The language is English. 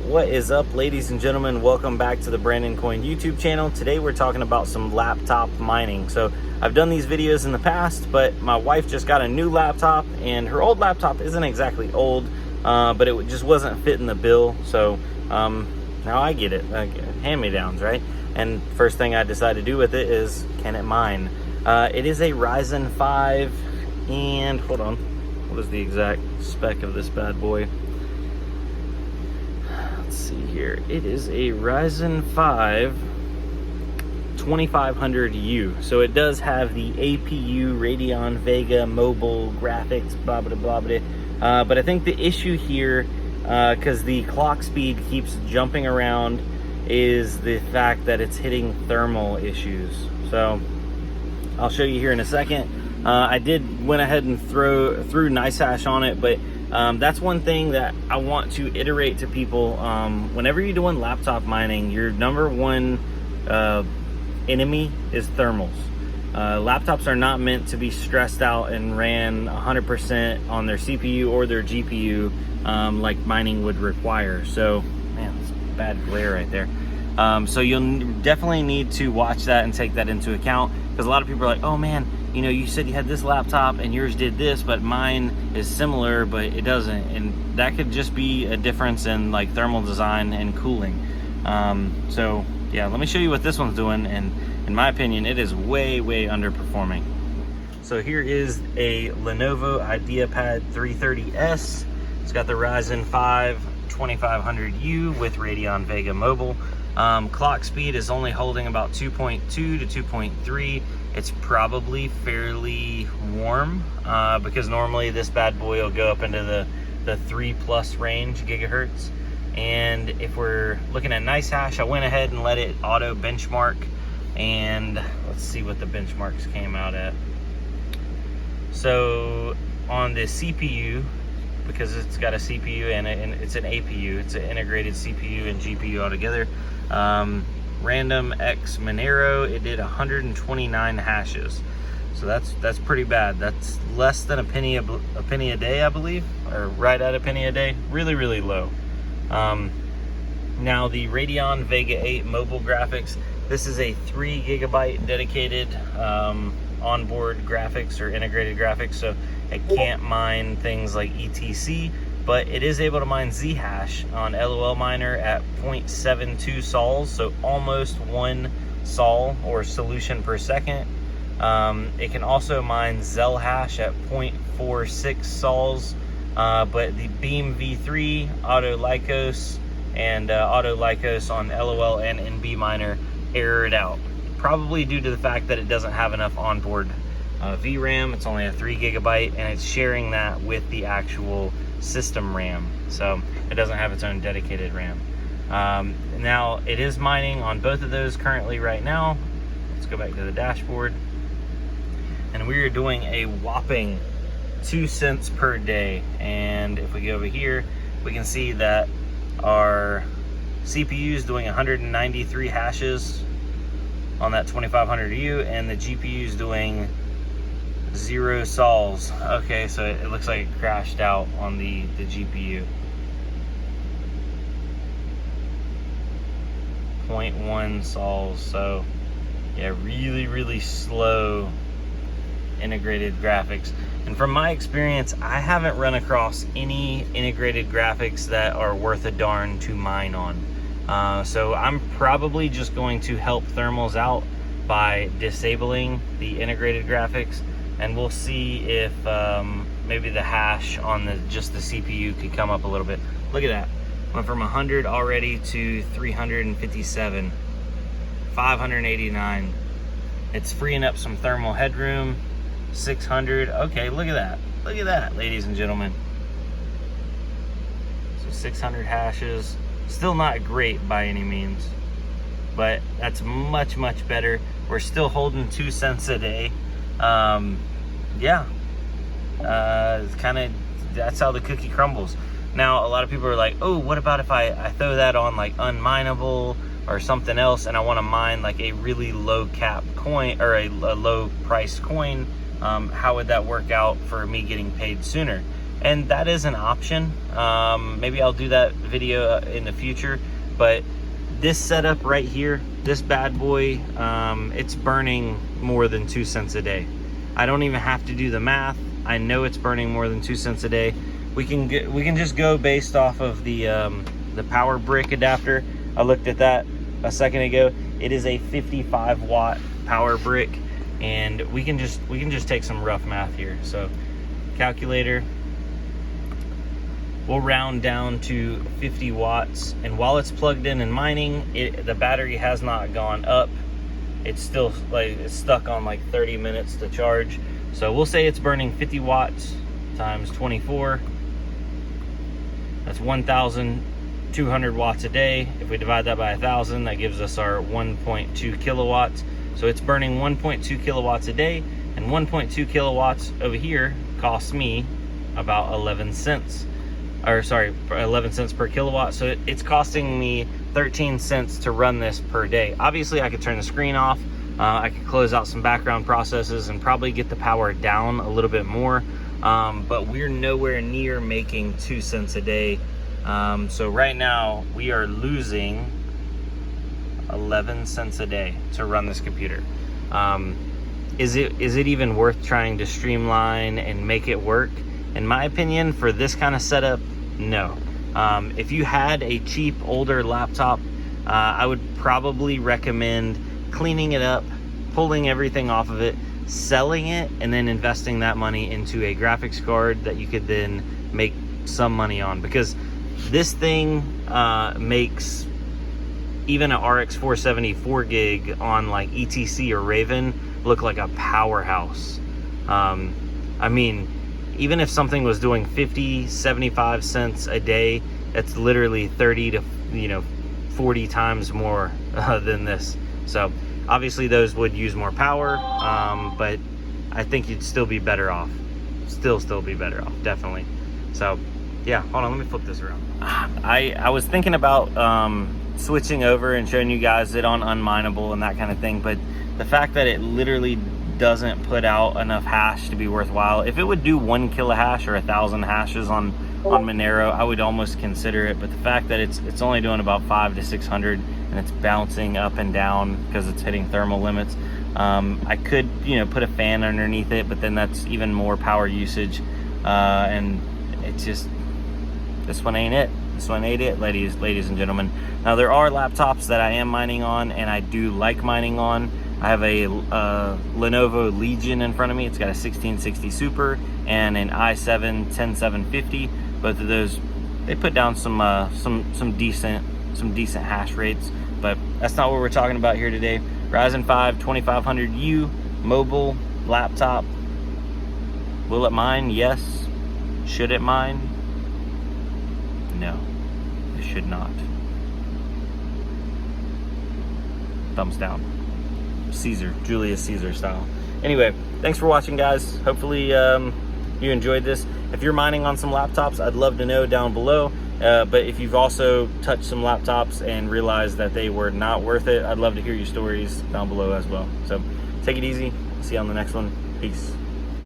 What is up, ladies and gentlemen? Welcome back to the Brandon Coin YouTube channel. Today we're talking about some laptop mining. So I've done these videos in the past, but my wife just got a new laptop, and her old laptop isn't exactly old, but it just wasn't fitting the bill. So now I get it, hand-me-downs, right? And first thing I decided to do with it is, can it mine? It is a Ryzen 5, and hold on, what is the exact spec of this bad boy? Let's see here. It is a Ryzen 5 2500U. So it does have the APU Radeon Vega mobile graphics, blah blah blah blah. But I think the issue here, because the clock speed keeps jumping around, is the fact that it's hitting thermal issues. So I'll show you here in a second. I went ahead and threw NiceHash on it, but that's one thing that I want to iterate to people. Whenever you're doing laptop mining, your number one enemy is thermals. Laptops are not meant to be stressed out and ran 100% on their CPU or their GPU like mining would require. So, man, that's bad glare right there. So you'll definitely need to watch that and take that into account, because a lot of people are like, oh man, you know, you said you had this laptop and yours did this, but mine is similar, but it doesn't. And that could just be a difference in like thermal design and cooling. So yeah, let me show you what this one's doing. And in my opinion, it is way underperforming. So here is a Lenovo IdeaPad 330S. It's got the Ryzen 5 2500U with Radeon Vega mobile. Clock speed is only holding about 2.2 to 2.3. It's probably fairly warm because normally this bad boy will go up into the 3+ range gigahertz. And if we're looking at NiceHash, I went ahead and let it auto benchmark, and let's see what the benchmarks came out at. So on the CPU, because it's got a CPU and it's an APU, it's an integrated CPU and GPU altogether, Random X Monero, it did 129 hashes. So that's pretty bad. That's less than a penny a day, I believe, or right at a penny a day. Really low. Now the Radeon Vega 8 mobile graphics, this is a 3 GB dedicated onboard graphics or integrated graphics, so it can't mine things like ETC, but it is able to mine Zhash on LOL miner at 0.72 sols, so almost 1 sol or solution per second. It can also mine Zelhash at 0.46 sols, but the Beam V3, Auto Lycos, and Auto Lycos on LOL and NB miner errored out, probably due to the fact that it doesn't have enough onboard VRAM. It's only a 3 GB, and it's sharing that with the actual system RAM, so it doesn't have its own dedicated RAM. Now it is mining on both of those currently right now. Let's go back to the dashboard, and we are doing a whopping 2 cents per day. And if we go over here, we can see that our CPU is doing 193 hashes on that 2500U, and the GPU is doing 0 sols. Okay, so it looks like it crashed out on the GPU. 0.1 sols. So yeah, really slow integrated graphics. And from my experience, I haven't run across any integrated graphics that are worth a darn to mine on. So I'm probably just going to help thermals out by disabling the integrated graphics, and we'll see if maybe the hash on just the CPU could come up a little bit. Look at that. Went from 100 already to 357, 589. It's freeing up some thermal headroom. 600. Okay, look at that. Look at that, ladies and gentlemen. So 600 hashes. Still not great by any means, but that's much better. We're still holding 2 cents a day. Yeah, it's kind of, that's how the cookie crumbles. Now, a lot of people are like, oh, what about if I throw that on like unmineable or something else, and I want to mine like a really low cap coin or a low price coin? How would that work out for me getting paid sooner? and that is an option. Maybe I'll do that video in the future, but this setup right here, this bad boy, it's burning more than 2 cents a day. I don't even have to do the math. I know it's burning more than 2 cents a day. We can just go based off of the power brick adapter. I looked at that a second ago. It is a 55 watt power brick, and we can just take some rough math here. So calculator, we'll round down to 50 watts, and while it's plugged in and mining, the battery has not gone up. It's still it's stuck on like 30 minutes to charge. So we'll say it's burning 50 watts times 24. That's 1,200 watts a day. If we divide that by 1,000, that gives us our 1.2 kilowatts. So it's burning 1.2 kilowatts a day, and 1.2 kilowatts over here costs me about 11 cents. Or sorry, 11 cents per kilowatt. So it's costing me 13 cents to run this per day. Obviously, I could turn the screen off. I could close out some background processes and probably get the power down a little bit more. But we're nowhere near making 2 cents a day. So right now we are losing 11 cents a day to run this computer. Is it even worth trying to streamline and make it work? In my opinion, for this kind of setup, no. If you had a cheap older laptop, I would probably recommend cleaning it up, pulling everything off of it, selling it, and then investing that money into a graphics card that you could then make some money on. Because this thing makes even an RX 470 4 gig on like ETC or Raven look like a powerhouse. I mean, even if something was doing 50, 75 cents a day, it's literally 30 to 40 times more than this. So obviously those would use more power, but I think you'd still be better off. Still be better off, definitely. So yeah, hold on, let me flip this around. I was thinking about switching over and showing you guys it on unmineable and that kind of thing, but the fact that it literally doesn't put out enough hash to be worthwhile. If it would do 1 kilo hash or 1,000 hashes on Monero, I would almost consider it. But the fact that it's only doing about 500 to 600 and it's bouncing up and down because it's hitting thermal limits, I could put a fan underneath it, but then that's even more power usage, and it's just, this one ain't it. This one ain't it, ladies and gentlemen. Now there are laptops that I am mining on and I do like mining on. I have a Lenovo Legion in front of me. It's got a 1660 Super and an i7 10750. Both of those, they put down some decent hash rates, but that's not what we're talking about here today. Ryzen 5 2500U mobile laptop. Will it mine? Yes. Should it mine? No, it should not. Thumbs down. Caesar, Julius Caesar style. Anyway, thanks for watching, guys. Hopefully you enjoyed this. If you're mining on some laptops, I'd love to know down below. But if you've also touched some laptops and realized that they were not worth it, I'd love to hear your stories down below as well. So take it easy. See you on the next one. Peace.